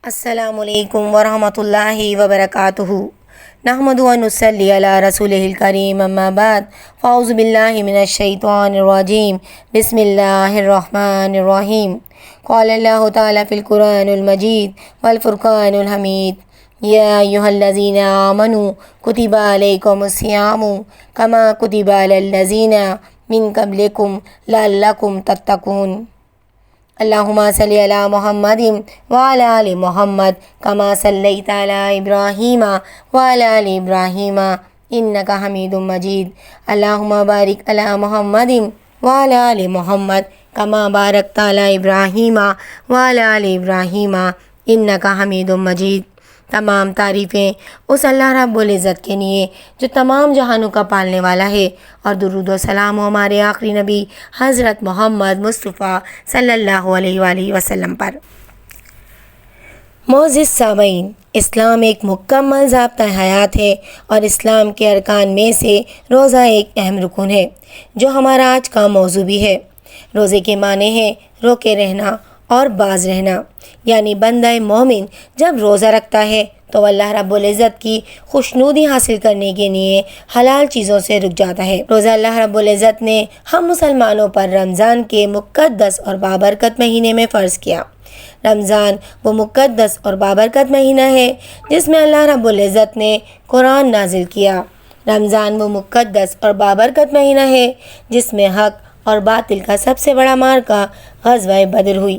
السلام علیکم ورحمۃ اللہ وبرکاتہ۔ نحمد و نصلی علی رسولہ الکریم، اما بعد، فاعوذ باللہ من الشیطان الرجیم، بسم اللہ الرحمن الرحیم۔ قال اللہ تعالیٰ فی القرآن المجید والفرقان الحمید، یا ایھا الذین آمنوا کتب علیکم الصیام کما کتب علی الذین من قبلکم لعلکم تتقون۔ اللہم صلی علی محمد وعلی آل محمد کما صلیت علی ابراہیم وعلی آل ابراہیم انک حمید مجید۔ اللہم بارک علی محمد وعلی آل محمد کما بارکت علی ابراہیم وعلی آل ابراہیم انک حمید مجید۔ تمام تعریفیں اس اللہ رب العزت کے لیے جو تمام جہانوں کا پالنے والا ہے، اور درود و سلام ہمارے آخری نبی حضرت محمد مصطفیٰ صلی اللہ علیہ وآلہ وسلم پر۔ معزز سامعین، اسلام ایک مکمل ضابطۂ حیات ہے، اور اسلام کے ارکان میں سے روزہ ایک اہم رکن ہے، جو ہمارا آج کا موضوع بھی ہے۔ روزے کے معنی ہے روکے رہنا اور باز رہنا، یعنی بندہ مومن جب روزہ رکھتا ہے تو اللہ رب العزت کی خوشنودی حاصل کرنے کے لیے حلال چیزوں سے رک جاتا ہے۔ روزہ اللہ رب العزت نے ہم مسلمانوں پر رمضان کے مقدس اور بابرکت مہینے میں فرض کیا۔ رمضان وہ مقدس اور بابرکت مہینہ ہے جس میں اللہ رب العزت نے قرآن نازل کیا۔ رمضان وہ مقدس اور بابرکت مہینہ ہے جس میں حق اور باطل کا سب سے بڑا معرکہ غزوہ بدر ہوئی۔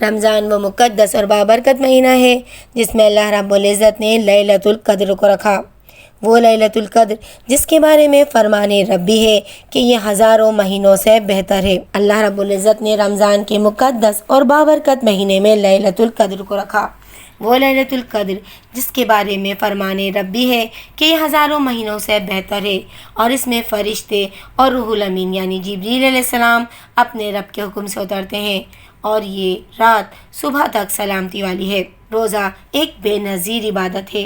رمضان وہ مقدس اور بابرکت مہینہ ہے جس میں اللہ رب العزت نے لیلۃ القدر کو رکھا، وہ لیلۃ القدر جس کے بارے میں فرمان ربی ہے کہ یہ ہزاروں مہینوں سے بہتر ہے۔ اللہ رب العزت نے رمضان کے مقدس اور بابرکت مہینے میں لیلۃ القدر کو رکھا، وہ لیلۃ القدر جس کے بارے میں فرمان ربی ہے کہ یہ ہزاروں مہینوں سے بہتر ہے، اور اس میں فرشتے اور روح الامین یعنی جبریل علیہ السلام اپنے رب کے حکم سے اترتے ہیں، اور یہ رات صبح تک سلامتی والی ہے۔ روزہ ایک بے نظیر عبادت ہے۔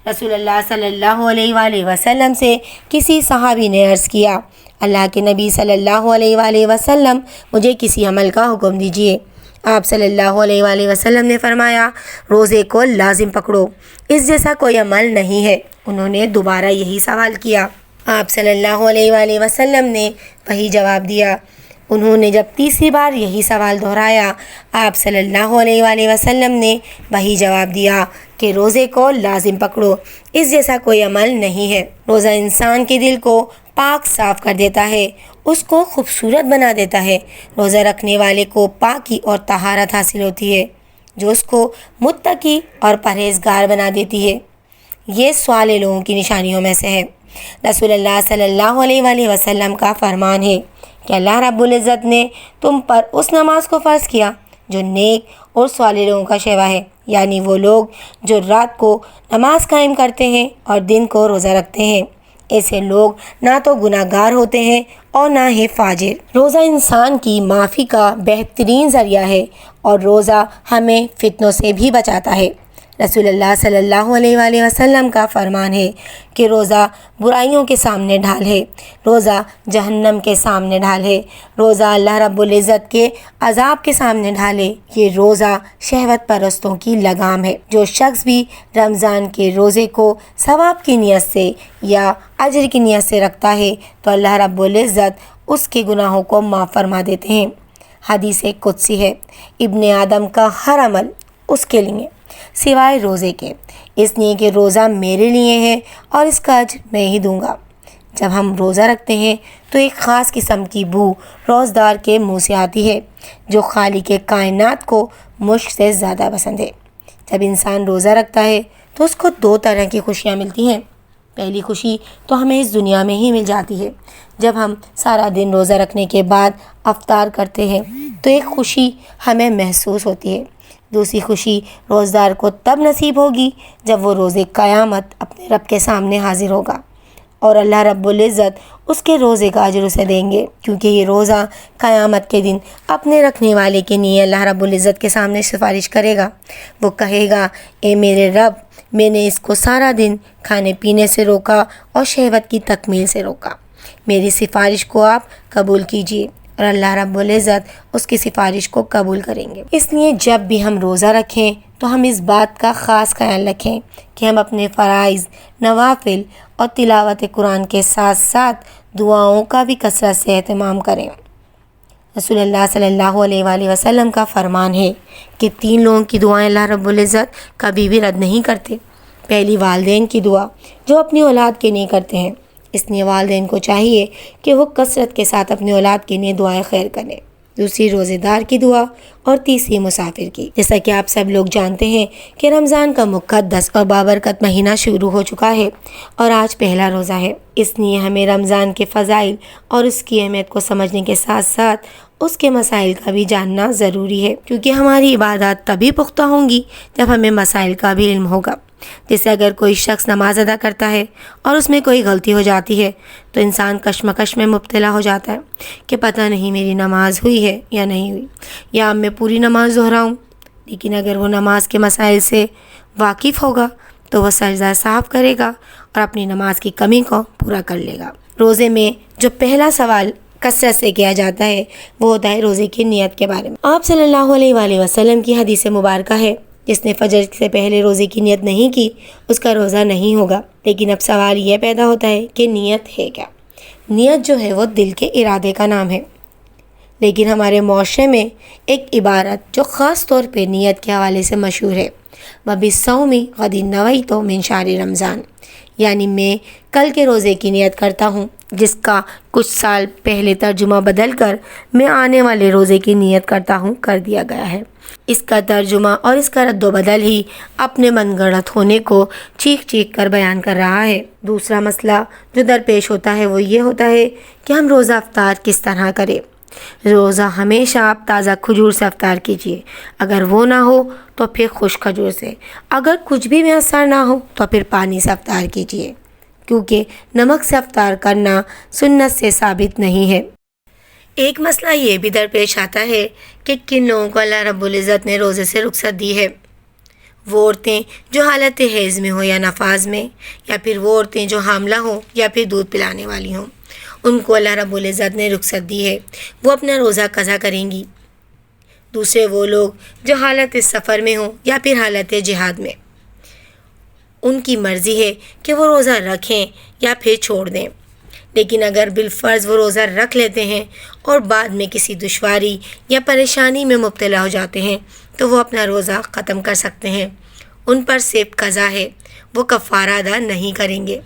رسول اللہ صلی اللہ علیہ وآلہ وسلم سے کسی صحابی نے عرض کیا، اللہ کے نبی صلی اللہ علیہ وآلہ وسلم، مجھے کسی عمل کا حکم دیجیے۔ آپ صلی اللہ علیہ وآلہ وسلم نے فرمایا، روزے کو لازم پکڑو، اس جیسا کوئی عمل نہیں ہے۔ انہوں نے دوبارہ یہی سوال کیا۔ آپ صلی اللہ علیہ وآلہ وسلم نے وہی جواب دیا۔ انہوں نے جب تیسری بار یہی سوال دہرایا، آپ صلی اللہ علیہ وآلہ وسلم نے وہی جواب دیا کہ روزے کو لازم پکڑو، اس جیسا کوئی عمل نہیں ہے۔ روزہ انسان کے دل کو پاک صاف کر دیتا ہے، اس کو خوبصورت بنا دیتا ہے۔ روزہ رکھنے والے کو پاکی اور طہارت حاصل ہوتی ہے، جو اس کو متقی اور پرہیزگار بنا دیتی ہے۔ یہ صالح لوگوں کی نشانیوں میں سے ہے۔ رسول اللہ صلی اللہ علیہ وآلہ وسلم کا فرمان ہے کہ اللہ رب العزت نے تم پر اس نماز کو فرض کیا جو نیک اور صالح لوگوں کا شیوا ہے، یعنی وہ لوگ جو رات کو نماز قائم کرتے ہیں اور دن کو روزہ رکھتے ہیں۔ ایسے لوگ نہ تو گناہ گار ہوتے ہیں اور نہ ہی فاجر۔ روزہ انسان کی معافی کا بہترین ذریعہ ہے، اور روزہ ہمیں فتنوں سے بھی بچاتا ہے۔ رسول اللہ صلی اللہ علیہ وآلہ وسلم کا فرمان ہے کہ روزہ برائیوں کے سامنے ڈھال ہے، روزہ جہنم کے سامنے ڈھال ہے، روزہ اللہ رب العزت کے عذاب کے سامنے ڈھالے۔ یہ روزہ شہوت پرستوں کی لگام ہے۔ جو شخص بھی رمضان کے روزے کو ثواب کی نیت سے یا اجر کی نیت سے رکھتا ہے تو اللہ رب العزت اس کے گناہوں کو معاف فرما دیتے ہیں۔ حدیث قدسی ہے، ابن آدم کا ہر عمل اس کے لیے سوائے روزے کے، اس لیے کہ روزہ میرے لیے ہے اور اس کا اجر میں ہی دوں گا۔ جب ہم روزہ رکھتے ہیں تو ایک خاص قسم کی بو روزدار کے منہ سے آتی ہے، جو خالق کائنات کو مشک سے زیادہ پسند ہے۔ جب انسان روزہ رکھتا ہے تو اس کو دو طرح کی خوشیاں ملتی ہیں۔ پہلی خوشی تو ہمیں اس دنیا میں ہی مل جاتی ہے۔ جب ہم سارا دن روزہ رکھنے کے بعد افطار کرتے ہیں تو ایک خوشی ہمیں محسوس ہوتی ہے۔ دوسری خوشی روزدار کو تب نصیب ہوگی جب وہ روزے قیامت اپنے رب کے سامنے حاضر ہوگا، اور اللہ رب العزت اس کے روزے کا اجر اسے دیں گے، کیونکہ یہ روزہ قیامت کے دن اپنے رکھنے والے کے لیے اللہ رب العزت کے سامنے سفارش کرے گا۔ وہ کہے گا، اے میرے رب، میں نے اس کو سارا دن کھانے پینے سے روکا اور شہوت کی تکمیل سے روکا، میری سفارش کو آپ قبول کیجیے۔ اور اللہ رب العزت اس کی سفارش کو قبول کریں گے۔ اس لیے جب بھی ہم روزہ رکھیں تو ہم اس بات کا خاص خیال رکھیں کہ ہم اپنے فرائض، نوافل اور تلاوت قرآن کے ساتھ ساتھ دعاؤں کا بھی کثرت سے اہتمام کریں۔ رسول اللہ صلی اللہ علیہ وآلہ وسلم کا فرمان ہے کہ 3 لوگوں کی دعائیں اللہ رب العزت کبھی بھی رد نہیں کرتے۔ پہلی، والدین کی دعا جو اپنی اولاد کے لیے کرتے ہیں، اس لیے والدین کو چاہیے کہ وہ کثرت کے ساتھ اپنی اولاد کے لیے دعائیں خیر کریں۔ دوسری، روزے دار کی دعا، اور تیسری، مسافر کی۔ جیسا کہ آپ سب لوگ جانتے ہیں کہ رمضان کا مقدس اور بابرکت مہینہ شروع ہو چکا ہے اور آج پہلا روزہ ہے۔ اس لیے ہمیں رمضان کے فضائل اور اس کی اہمیت کو سمجھنے کے ساتھ ساتھ اس کے مسائل کا بھی جاننا ضروری ہے، کیونکہ ہماری عبادات تبھی پختہ ہوں گی جب ہمیں مسائل کا بھی علم ہوگا۔ جیسے اگر کوئی شخص نماز ادا کرتا ہے اور اس میں کوئی غلطی ہو جاتی ہے تو انسان کشمکش میں مبتلا ہو جاتا ہے کہ پتہ نہیں میری نماز ہوئی ہے یا نہیں ہوئی، یا اب میں پوری نماز دہراؤں۔ لیکن اگر وہ نماز کے مسائل سے واقف ہوگا تو وہ سجدہ صاف کرے گا اور اپنی نماز کی کمی کو پورا کر لے گا۔ روزے میں جو پہلا سوال کثرت سے کیا جاتا ہے وہ ہوتا ہے روزے کی نیت کے بارے میں۔ آپ صلی اللہ علیہ وآلہ وسلم کی حدیث مبارکہ ہے، جس نے فجر سے پہلے روزے کی نیت نہیں کی اس کا روزہ نہیں ہوگا۔ لیکن اب سوال یہ پیدا ہوتا ہے کہ نیت ہے کیا؟ نیت جو ہے وہ دل کے ارادے کا نام ہے، لیکن ہمارے معاشرے میں ایک عبارت جو خاص طور پہ نیت کے حوالے سے مشہور ہے، وَبِالصَّوْمِ غَدٍ نَوَيْتُ مِنْ شَهْرِ رمضان، یعنی میں کل کے روزے کی نیت کرتا ہوں، جس کا کچھ سال پہلے ترجمہ بدل کر میں آنے والے روزے کی نیت کرتا ہوں کر دیا گیا ہے۔ اس کا ترجمہ اور اس کا رد و بدل ہی اپنے من گڑت ہونے کو چیخ چیخ کر بیان کر رہا ہے۔ دوسرا مسئلہ جو درپیش ہوتا ہے وہ یہ ہوتا ہے کہ ہم روزہ افطار کس طرح کریں۔ روزہ ہمیشہ آپ تازہ کھجور سے افطار کیجیے، اگر وہ نہ ہو تو پھر خشک کھجور سے، اگر کچھ بھی میسر نہ ہو تو پھر پانی سے افطار کیجیے، کیونکہ نمک سے افطار کرنا سنت سے ثابت نہیں ہے۔ ایک مسئلہ یہ بھی درپیش آتا ہے کہ کن لوگوں کو اللہ رب العزت نے روزے سے رخصت دی ہے۔ وہ عورتیں جو حالت حیض میں ہوں یا نفاذ میں، یا پھر وہ عورتیں جو حاملہ ہوں یا پھر دودھ پلانے والی ہوں، ان کو اللہ رب العزت نے رخصت دی ہے، وہ اپنا روزہ قضا کریں گی۔ دوسرے وہ لوگ جو حالت سفر میں ہوں یا پھر حالت جہاد میں، ان کی مرضی ہے کہ وہ روزہ رکھیں یا پھر چھوڑ دیں۔ لیکن اگر بالفرض وہ روزہ رکھ لیتے ہیں اور بعد میں کسی دشواری یا پریشانی میں مبتلا ہو جاتے ہیں تو وہ اپنا روزہ ختم کر سکتے ہیں، ان پر صرف قضا ہے، وہ کفارہ ادا نہیں کریں گے۔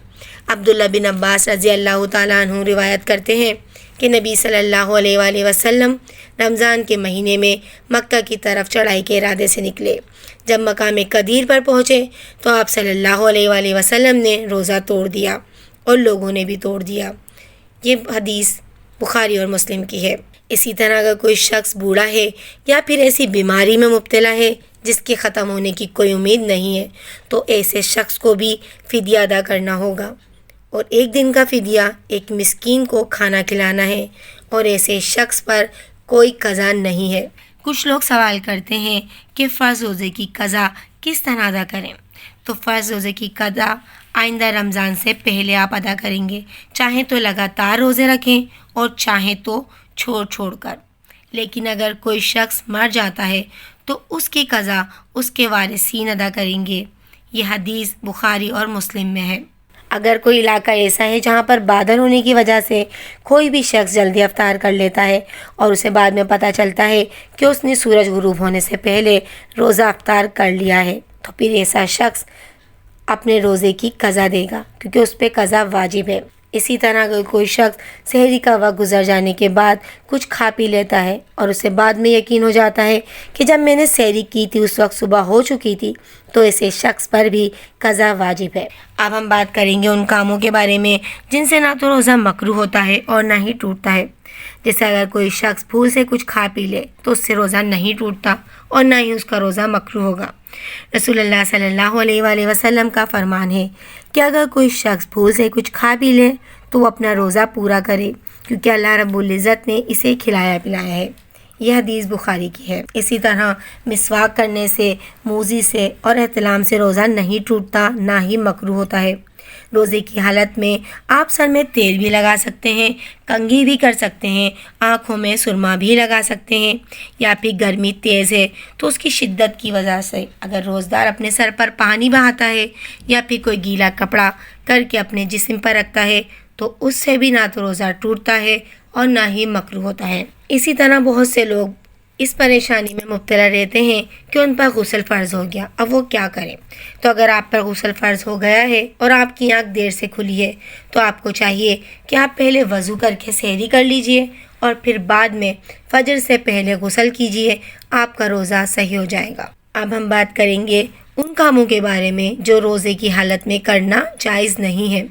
عبداللہ بن عباس رضی اللہ تعالیٰ عنہ روایت کرتے ہیں کہ نبی صلی اللہ علیہ وآلہ وسلم رمضان کے مہینے میں مکہ کی طرف چڑھائی کے ارادے سے نکلے۔ جب مقام قدیر پر پہنچے تو آپ صلی اللہ علیہ وآلہ وسلم نے روزہ توڑ دیا اور لوگوں نے بھی توڑ دیا۔ یہ حدیث بخاری اور مسلم کی ہے۔ اسی طرح اگر کوئی شخص بوڑھا ہے یا پھر ایسی بیماری میں مبتلا ہے جس کے ختم ہونے کی کوئی امید نہیں ہے تو ایسے شخص کو بھی فدیہ ادا کرنا ہوگا، اور 1 دن کا فدیہ ایک مسکین کو کھانا کھلانا ہے، اور ایسے شخص پر کوئی قضا نہیں ہے۔ کچھ لوگ سوال کرتے ہیں کہ فرض روزے کی قضا کس طرح ادا کریں؟ تو فرض روزے کی قضا آئندہ رمضان سے پہلے آپ ادا کریں گے، چاہیں تو لگاتار روزے رکھیں اور چاہیں تو چھوڑ کر۔ لیکن اگر کوئی شخص مر جاتا ہے تو اس کی قضا اس کے وارثین ادا کریں گے۔ یہ حدیث بخاری اور مسلم میں ہے۔ اگر کوئی علاقہ ایسا ہے جہاں پر بادل ہونے کی وجہ سے کوئی بھی شخص جلدی افطار کر لیتا ہے اور اسے بعد میں پتہ چلتا ہے کہ اس نے سورج غروب ہونے سے پہلے روزہ افطار کر لیا ہے، تو پھر ایسا شخص اپنے روزے کی قضا دے گا، کیونکہ اس پہ قضا واجب ہے۔ اسی طرح اگر کوئی شخص سحری کا وقت گزر جانے کے بعد کچھ کھا پی لیتا ہے اور اسے بعد میں یقین ہو جاتا ہے کہ جب میں نے سحری کی تھی اس وقت صبح ہو چکی تھی، تو ایسے شخص پر بھی قضا واجب ہے۔ اب ہم بات کریں گے ان کاموں کے بارے میں جن سے نہ تو روزہ مکروہ ہوتا ہے اور نہ ہی ٹوٹتا ہے۔ جیسے اگر کوئی شخص بھول سے کچھ کھا پی لے تو اس سے روزہ نہیں ٹوٹتا اور نہ ہی اس کا روزہ مکروہ ہوگا۔ رسول اللہ صلی اللہ علیہ وآلہ وسلم کا فرمان ہے کہ اگر کوئی شخص بھول سے کچھ کھا پی لے تو وہ اپنا روزہ پورا کرے، کیونکہ اللہ رب العزت نے اسے کھلایا پلایا ہے۔ یہ حدیث بخاری کی ہے۔ اسی طرح مسواک کرنے سے، موذی سے اور احتلام سے روزہ نہیں ٹوٹتا، نہ ہی مکروہ ہوتا ہے۔ روزے کی حالت میں آپ سر میں تیل بھی لگا سکتے ہیں، کنگھی بھی کر سکتے ہیں، آنکھوں میں سرما بھی لگا سکتے ہیں، یا پھر گرمی تیز ہے تو اس کی شدت کی وجہ سے اگر روزدار اپنے سر پر پانی بہاتا ہے یا پھر کوئی گیلا کپڑا کر کے اپنے جسم پر رکھتا ہے تو اس سے بھی نہ تو روزہ ٹوٹتا ہے اور نہ ہی مکروہ ہوتا ہے۔ اسی طرح بہت سے لوگ اس پریشانی میں مبتلا رہتے ہیں کہ ان پر غسل فرض ہو گیا، اب وہ کیا کریں؟ تو اگر آپ پر غسل فرض ہو گیا ہے اور آپ کی آنکھ دیر سے کھلی ہے تو آپ کو چاہیے کہ آپ پہلے وضو کر کے سحری کر لیجئے اور پھر بعد میں فجر سے پہلے غسل کیجئے، آپ کا روزہ صحیح ہو جائے گا۔ اب ہم بات کریں گے ان کاموں کے بارے میں جو روزے کی حالت میں کرنا جائز نہیں ہے،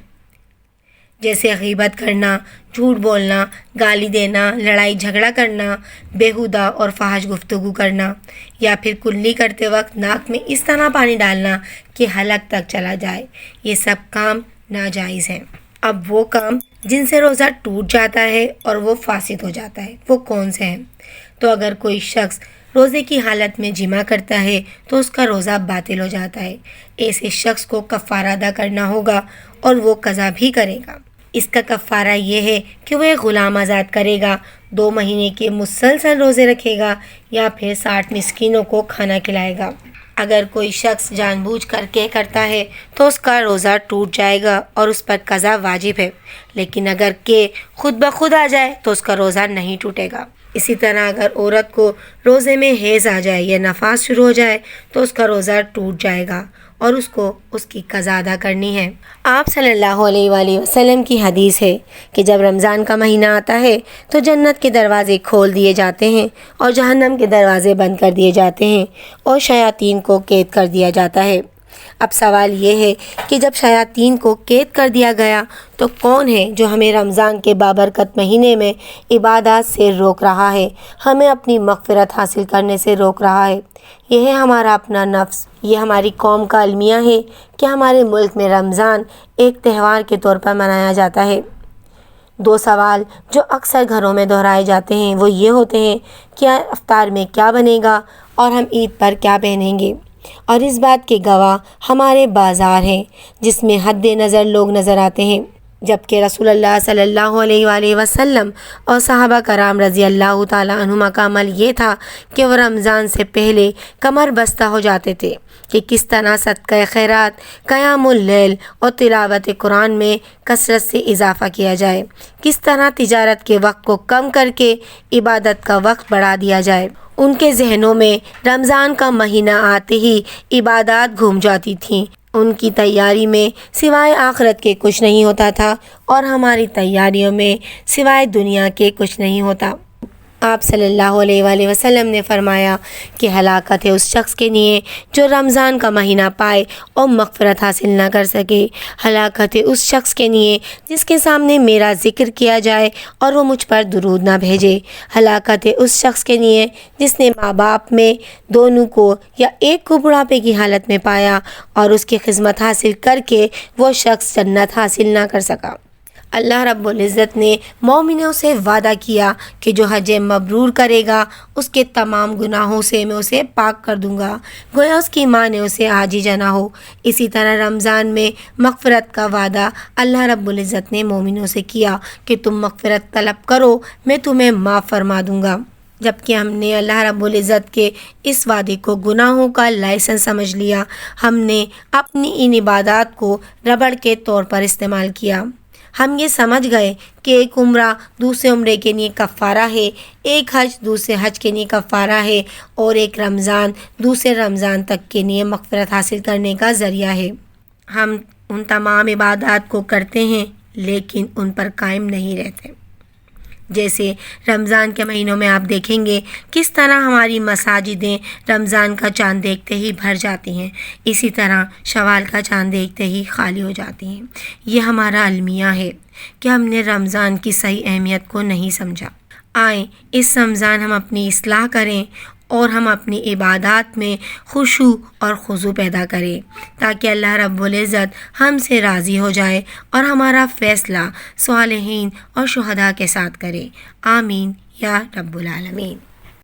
جیسے غیبت کرنا، جھوٹ بولنا، گالی دینا، لڑائی جھگڑا کرنا، بیہودہ اور فحش گفتگو کرنا، یا پھر کلی کرتے وقت ناک میں اس طرح پانی ڈالنا کہ حلق تک چلا جائے، یہ سب کام ناجائز ہیں۔ اب وہ کام جن سے روزہ ٹوٹ جاتا ہے اور وہ فاسد ہو جاتا ہے وہ کون سے ہیں؟ تو اگر کوئی شخص روزے کی حالت میں جمع کرتا ہے تو اس کا روزہ باطل ہو جاتا ہے، ایسے شخص کو کفارہ ادا کرنا ہوگا اور وہ قضا بھی کرے گا۔ اس کا کفارہ یہ ہے کہ وہ ایک غلام آزاد کرے گا، 2 مہینے کے مسلسل روزے رکھے گا یا پھر 60 مسکینوں کو کھانا کھلائے گا۔ اگر کوئی شخص جان بوجھ کر کے کرتا ہے تو اس کا روزہ ٹوٹ جائے گا اور اس پر قضا واجب ہے، لیکن اگر کہ خود بخود آ جائے تو اس کا روزہ نہیں ٹوٹے گا۔ اسی طرح اگر عورت کو روزے میں حیض آ جائے یا نفاس شروع ہو جائے تو اس کا روزہ ٹوٹ جائے گا اور اس کو اس کی قضا ادا کرنی ہے۔ آپ صلی اللہ علیہ وآلہ وسلم کی حدیث ہے کہ جب رمضان کا مہینہ آتا ہے تو جنت کے دروازے کھول دیے جاتے ہیں اور جہنم کے دروازے بند کر دیے جاتے ہیں اور شیاطین کو قید کر دیا جاتا ہے۔ اب سوال یہ ہے کہ جب شیاطین کو قید کر دیا گیا تو کون ہے جو ہمیں رمضان کے بابرکت مہینے میں عبادات سے روک رہا ہے، ہمیں اپنی مغفرت حاصل کرنے سے روک رہا ہے؟ یہ ہے ہمارا اپنا نفس۔ یہ ہماری قوم کا المیہ ہے کہ ہمارے ملک میں رمضان ایک تہوار کے طور پر منایا جاتا ہے۔ 2 سوال جو اکثر گھروں میں دہرائے جاتے ہیں وہ یہ ہوتے ہیں کہ افطار میں کیا بنے گا اور ہم عید پر کیا پہنیں گے، اور اس بات کے گواہ ہمارے بازار ہیں جس میں حد نظر لوگ نظر آتے ہیں، جبکہ رسول اللہ صلی اللہ علیہ وآلہ وسلم اور صحابہ کرام رضی اللہ تعالیٰ عنہما کا عمل یہ تھا کہ وہ رمضان سے پہلے کمر بستہ ہو جاتے تھے کہ کس طرح صدقہ خیرات، قیام اللیل اور تلاوت قرآن میں کثرت سے اضافہ کیا جائے، کس طرح تجارت کے وقت کو کم کر کے عبادت کا وقت بڑھا دیا جائے۔ ان کے ذہنوں میں رمضان کا مہینہ آتے ہی عبادات گھوم جاتی تھیں، ان کی تیاری میں سوائے آخرت کے کچھ نہیں ہوتا تھا اور ہماری تیاریوں میں سوائے دنیا کے کچھ نہیں ہوتا۔ آپ صلی اللہ علیہ وآلہ وسلم نے فرمایا کہ ہلاکت ہے اس شخص کے لیے جو رمضان کا مہینہ پائے اور مغفرت حاصل نہ کر سکے، ہلاکت ہے اس شخص کے لیے جس کے سامنے میرا ذکر کیا جائے اور وہ مجھ پر درود نہ بھیجے، ہلاکت ہے اس شخص کے لیے جس نے ماں باپ میں دونوں کو یا ایک کو بڑھاپے کی حالت میں پایا اور اس کی خدمت حاصل کر کے وہ شخص جنت حاصل نہ کر سکا۔ اللہ رب العزت نے مومنوں سے وعدہ کیا کہ جو حج مبرور کرے گا اس کے تمام گناہوں سے میں اسے پاک کر دوں گا، گویا اس کی ماں نے اسے عاجزہ نہ ہو۔ اسی طرح رمضان میں مغفرت کا وعدہ اللہ رب العزت نے مومنوں سے کیا کہ تم مغفرت طلب کرو میں تمہیں معاف فرما دوں گا، جبکہ ہم نے اللہ رب العزت کے اس وعدے کو گناہوں کا لائسنس سمجھ لیا، ہم نے اپنی ان عبادات کو ربڑ کے طور پر استعمال کیا۔ ہم یہ سمجھ گئے کہ ایک عمرہ دوسرے عمرے کے لیے کفارہ ہے، ایک حج دوسرے حج کے لیے کفارہ ہے اور ایک رمضان دوسرے رمضان تک کے لیے مغفرت حاصل کرنے کا ذریعہ ہے۔ ہم ان تمام عبادات کو کرتے ہیں لیکن ان پر قائم نہیں رہتے۔ جیسے رمضان کے مہینوں میں آپ دیکھیں گے کس طرح ہماری مساجدیں رمضان کا چاند دیکھتے ہی بھر جاتی ہیں، اسی طرح شوال کا چاند دیکھتے ہی خالی ہو جاتی ہیں۔ یہ ہمارا المیہ ہے کہ ہم نے رمضان کی صحیح اہمیت کو نہیں سمجھا۔ آئیں اس رمضان ہم اپنی اصلاح کریں اور ہم اپنی عبادات میں خشوع اور خضوع پیدا کریں تاکہ اللہ رب العزت ہم سے راضی ہو جائے اور ہمارا فیصلہ صالحین اور شہداء کے ساتھ کرے۔ آمین یا رب العالمین۔